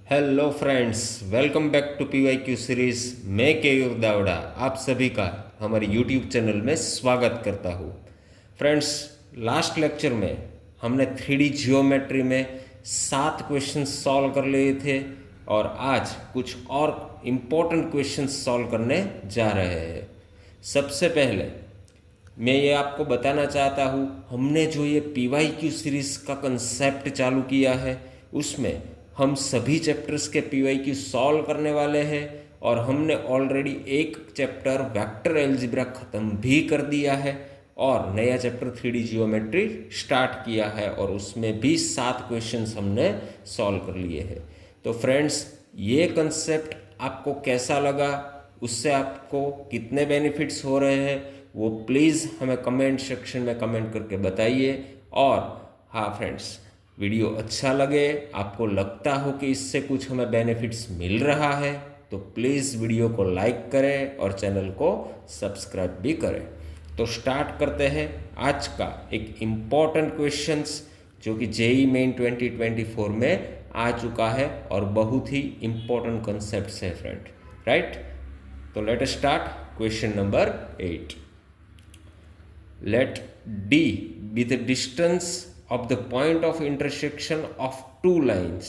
Hello friends, welcome back to PYQ series. मैं केयूर दावड़ा आप सभी का हमारे यूट्यूब चैनल में स्वागत करता हूँ। फ्रेंड्स, लास्ट लेक्चर में हमने 3D जियोमेट्री में 7 क्वेश्चन सॉल्व कर लिए थे और आज कुछ और इम्पोर्टेंट क्वेश्चन सॉल्व करने जा रहे हैं। सबसे पहले मैं ये आपको बताना चाहता हूँ, हमने जो ये PYQ सीरीज़ का कंसेप्ट चालू किया है उसमें हम सभी चैप्टर्स के PYQ सॉल्व करने वाले हैं और हमने ऑलरेडी एक चैप्टर वेक्टर अलजेब्रा ख़त्म भी कर दिया है और नया चैप्टर 3D जियोमेट्री स्टार्ट किया है और उसमें भी 7 क्वेश्चंस हमने सॉल्व कर लिए हैं। तो फ्रेंड्स, ये कंसेप्ट आपको कैसा लगा, उससे आपको कितने बेनिफिट्स हो रहे हैं, वो प्लीज़ हमें कमेंट सेक्शन में कमेंट करके बताइए। और हाँ फ्रेंड्स, वीडियो अच्छा लगे, आपको लगता हो कि इससे कुछ हमें बेनिफिट्स मिल रहा है तो प्लीज़ वीडियो को लाइक करें और चैनल को सब्सक्राइब भी करें। तो स्टार्ट करते हैं आज का एक इम्पॉर्टेंट क्वेश्चंस जो कि JEE मेन 2024 में आ चुका है और बहुत ही इम्पोर्टेंट कंसेप्ट है फ्रेंड, राइट। तो let us start question number 8। Let D be the distance of the point of intersection of two lines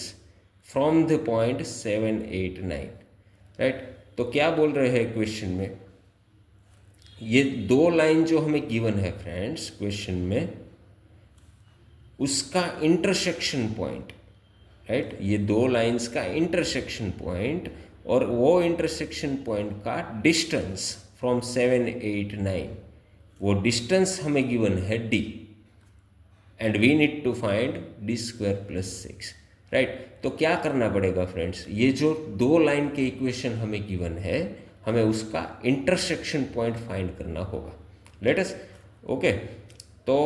from the point 7, 8, 9, right. तो क्या बोल रहे हैं क्वेश्चन में, ये दो लाइन जो हमें गिवन है फ्रेंड्स क्वेश्चन में, उसका इंटरसेक्शन पॉइंट, राइट। ये दो लाइंस का इंटरसेक्शन पॉइंट और वो इंटरसेक्शन पॉइंट का डिस्टेंस फ्रॉम 7, 8, 9, वो डिस्टेंस हमें गिवन है d and we need to find d² + 6, right. तो क्या करना पड़ेगा फ्रेंड्स, ये जो दो लाइन के इक्वेशन हमें गिवन है, हमें उसका इंटरसेक्शन पॉइंट फाइंड करना होगा। लेट अस तो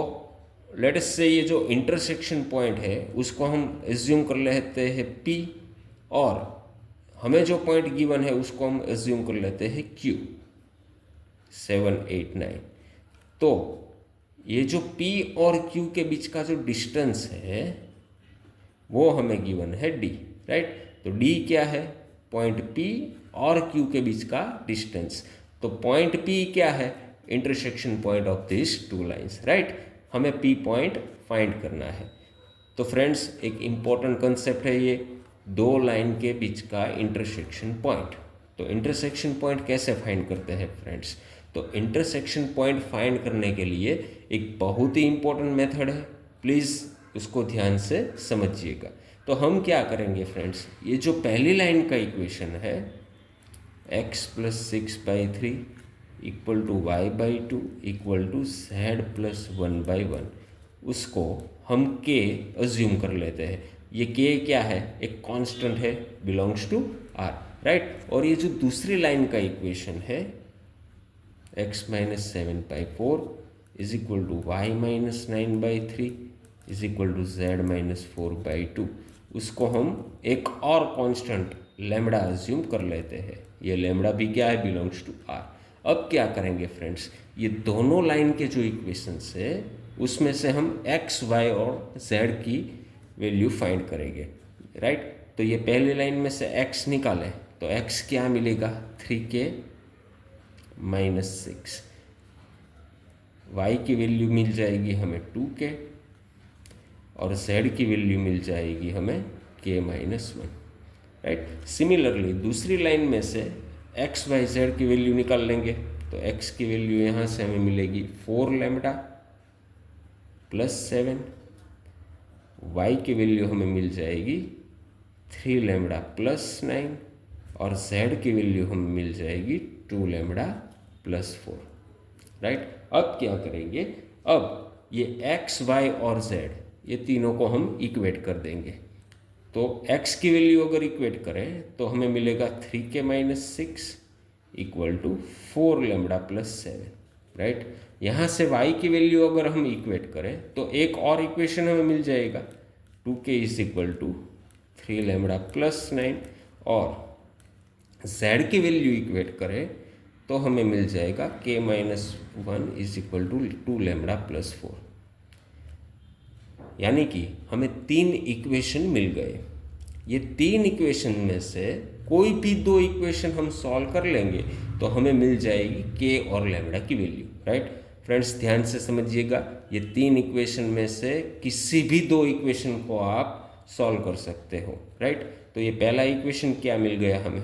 लेट अस से ये जो इंटरसेक्शन पॉइंट है उसको हम एज्यूम कर लेते हैं P और हमें जो पॉइंट गिवन है उसको हम एज्यूम कर लेते हैं Q, 7, 8, 9। तो ये जो P और Q के बीच का जो डिस्टेंस है वो हमें गिवन है D, राइट। तो D क्या है, पॉइंट P और Q के बीच का डिस्टेंस। तो पॉइंट P क्या है, intersection point of this two lines, right. हमें P पॉइंट फाइंड करना है। तो फ्रेंड्स, एक इम्पॉर्टेंट कंसेप्ट है ये, दो लाइन के बीच का इंटरसेक्शन पॉइंट। तो इंटरसेक्शन पॉइंट कैसे फाइंड करते हैं फ्रेंड्स, तो इंटरसेक्शन पॉइंट फाइंड करने के लिए एक बहुत ही इंपॉर्टेंट मेथड है, प्लीज़ उसको ध्यान से समझिएगा। तो हम क्या करेंगे फ्रेंड्स, ये जो पहली लाइन का इक्वेशन है x + 6/3 = y/2 = z + 1/1, उसको हम k अज्यूम कर लेते हैं। ये k क्या है, एक कांस्टेंट है, बिलोंग्स टू r, राइट। और ये जो दूसरी लाइन का इक्वेशन है x - 7/4 = y - 9/3 = z - 4/2, उसको हम एक और कांस्टेंट लैम्बडा अज्यूम कर लेते हैं। ये लैम्बडा भी क्या है, बिलोंग्स टू r। अब क्या करेंगे फ्रेंड्स, ये दोनों लाइन के जो इक्वेशंस है उसमें से हम x, y और z की वैल्यू फाइंड करेंगे, राइट। तो ये पहली लाइन में से x निकालें तो x क्या मिलेगा, 3k - 6, y की वैल्यू मिल जाएगी हमें 2k और z की वैल्यू मिल जाएगी हमें k - 1, राइट। सिमिलरली दूसरी लाइन में से x, y, z की वैल्यू निकाल लेंगे तो x की वैल्यू यहाँ से हमें मिलेगी 4 लैम्बडा + 7, y की वैल्यू हमें मिल जाएगी 3 लैम्बडा + 9 और z की वैल्यू हमें मिल जाएगी 2 लैम्बडा + 4, राइट। अब क्या करेंगे, अब ये x, y और z ये तीनों को हम इक्वेट कर देंगे। तो x की वैल्यू अगर इक्वेट करें तो हमें मिलेगा 3k - 6 = 4 लैम्बडा + 7, राइट। यहाँ से y की वैल्यू अगर हम इक्वेट करें तो एक और इक्वेशन हमें मिल जाएगा, 2k = 3 लैम्बडा + 9 और z की वैल्यू इक्वेट करें तो हमें मिल जाएगा k - 1 = 2 लैम्बडा + 4, यानी कि हमें 3 इक्वेशन मिल गए। ये 3 इक्वेशन में से कोई भी 2 इक्वेशन हम सॉल्व कर लेंगे तो हमें मिल जाएगी के और लैम्बडा की वैल्यू, राइट। फ्रेंड्स ध्यान से समझिएगा, ये 3 इक्वेशन में से किसी भी 2 इक्वेशन को आप सॉल्व कर सकते हो, राइट। तो ये पहला इक्वेशन क्या मिल गया हमें,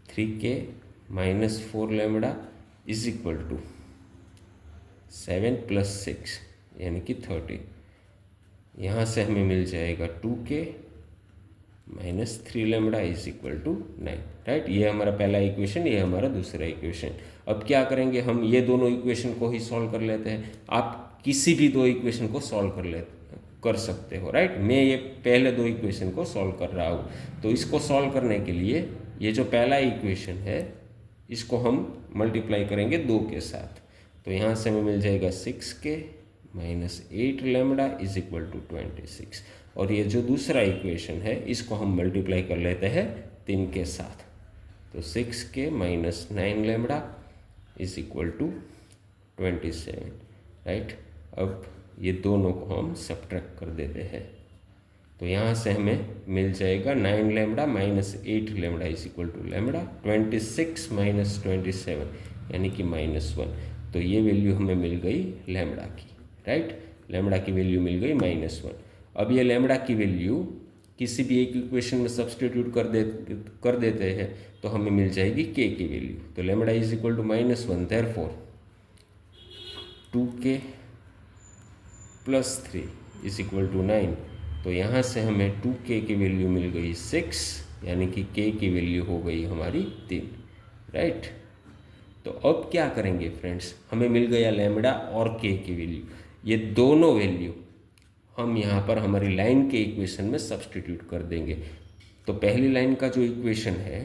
3k minus 4 lambda is equal to 7 plus 6 यानी कि 30। यहाँ से हमें मिल जाएगा 2k minus 3 lambda is equal to 9, right. ये हमारा पहला इक्वेशन, ये हमारा दूसरा इक्वेशन। अब क्या करेंगे, हम ये दोनों इक्वेशन को ही सॉल्व कर लेते हैं। आप किसी भी 2 इक्वेशन को सॉल्व कर सकते हो, राइट। मैं ये पहले 2 इक्वेशन को सॉल्व कर रहा हूँ, तो इसको सॉल्व करने के लिए ये जो पहला इक्वेशन है इसको हम मल्टीप्लाई करेंगे 2 के साथ। तो यहाँ से हमें मिल जाएगा 6k minus 8 lambda is equal to 26। और ये जो दूसरा इक्वेशन है इसको हम मल्टीप्लाई कर लेते हैं 3 के साथ। तो 6k minus 9 lambda is equal to 27, right. अब ये दोनों को हम सब्ट्रैक्ट कर देते हैं, तो यहाँ से हमें मिल जाएगा 9 lambda minus 8 lambda is equal to lambda 26 minus 27 यानी कि -1। तो ये वैल्यू हमें मिल गई लैम्बडा की, राइट। लैम्बडा की वैल्यू मिल गई -1। अब ये लैम्बडा की वैल्यू किसी भी एक इक्वेशन में सब्सटीट्यूट कर देते हैं तो हमें मिल जाएगी के की वैल्यू। तो lambda is equal to -1, therefore 2k plus 3 is equal to 9। तो यहाँ से हमें 2k की वैल्यू मिल गई 6 यानी कि k की वैल्यू हो गई हमारी 3, राइट। तो अब क्या करेंगे फ्रेंड्स, हमें मिल गया लैम्बडा और k की वैल्यू। ये दोनों वैल्यू हम यहाँ पर हमारी लाइन के इक्वेशन में सब्सटीट्यूट कर देंगे। तो पहली लाइन का जो इक्वेशन है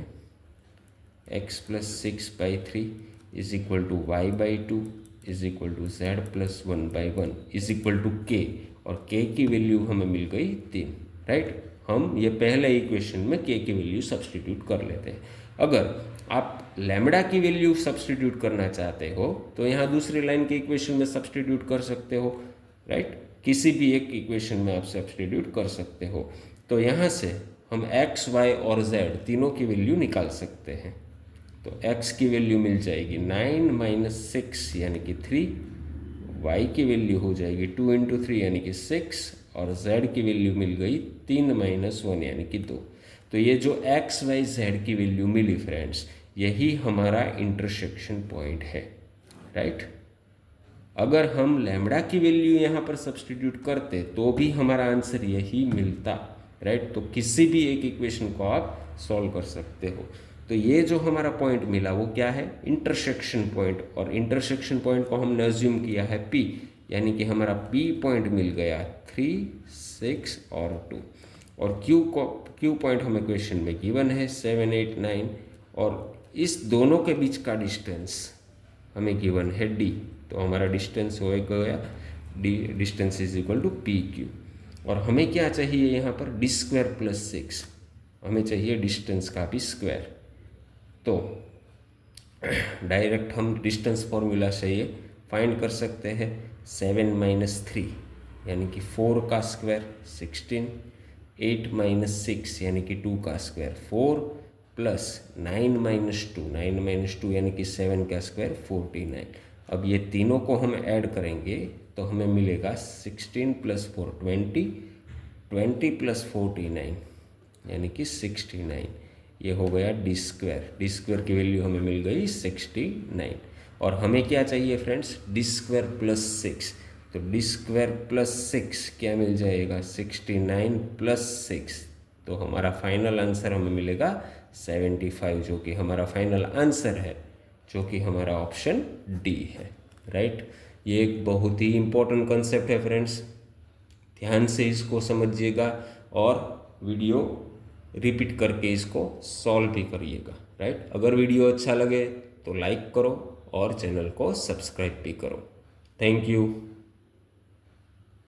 x plus 6/3 is equal to y/2 is equal to z plus 1/1 is equal to k, और k की वैल्यू हमें मिल गई 3, राइट। हम ये पहले इक्वेशन में k की वैल्यू सब्सटीट्यूट कर लेते हैं। अगर आप लैम्बडा की वैल्यू सब्सटीट्यूट करना चाहते हो तो यहाँ दूसरी लाइन के इक्वेशन में सब्सटीट्यूट कर सकते हो, राइट। किसी भी एक इक्वेशन में आप सब्सटीट्यूट कर सकते हो। तो यहाँ से हम x, y और z तीनों की वैल्यू निकाल सकते हैं। तो x की वैल्यू मिल जाएगी 9 माइनस 6 यानी कि 3, y की वैल्यू हो जाएगी 2 इंटू 3 यानी कि 6, और z की वैल्यू मिल गई 3 माइनस 1 यानी कि 2। तो ये जो x, y, z की वैल्यू मिली फ्रेंड्स, यही हमारा इंटरसेक्शन पॉइंट है, राइट। अगर हम लैम्बडा की वैल्यू यहाँ पर सब्सटीट्यूट करते तो भी हमारा आंसर यही मिलता, राइट। तो किसी भी एक इक्वेशन को आप सॉल्व कर सकते हो। तो ये जो हमारा पॉइंट मिला वो क्या है, इंटरसेक्शन पॉइंट। और इंटरसेक्शन पॉइंट को हमने अज्यूम किया है P, यानी कि हमारा P पॉइंट मिल गया 3, 6 और 2। और Q पॉइंट हमें क्वेश्चन में गिवन है 7, 8, 9, और इस दोनों के बीच का डिस्टेंस हमें गिवन है D। तो हमारा डिस्टेंस हो गया distance is equal to PQ। और हमें क्या चाहिए यहाँ पर, d² प्लस 6, हमें चाहिए डिस्टेंस का भी स्क्वायर। तो डायरेक्ट हम डिस्टेंस फॉर्मूला से ये फाइंड कर सकते हैं। 7 माइनस 3 यानी कि 4 का स्क्वायर 16, 8 माइनस 6 यानी कि 2 का स्क्वायर 4, प्लस 9 माइनस 2 यानी कि 7 का स्क्वायर 49। अब ये तीनों को हम ऐड करेंगे तो हमें मिलेगा 16 प्लस 4 20, 20 प्लस 49 यानी कि 69। ये हो गया d² की वैल्यू हमें मिल गई 69। और हमें क्या चाहिए फ्रेंड्स, d² प्लस 6। तो d² प्लस 6 क्या मिल जाएगा, 69 प्लस 6। तो हमारा फाइनल आंसर हमें मिलेगा 75, जो कि हमारा फाइनल आंसर है, जो कि हमारा ऑप्शन डी है, राइट। ये एक बहुत ही इम्पोर्टेंट कॉन्सेप्ट है फ्रेंड्स, ध्यान से इसको समझिएगा और वीडियो रिपीट करके इसको सॉल्व भी करिएगा, राइट। अगर वीडियो अच्छा लगे तो लाइक करो और चैनल को सब्सक्राइब भी करो। Thank you.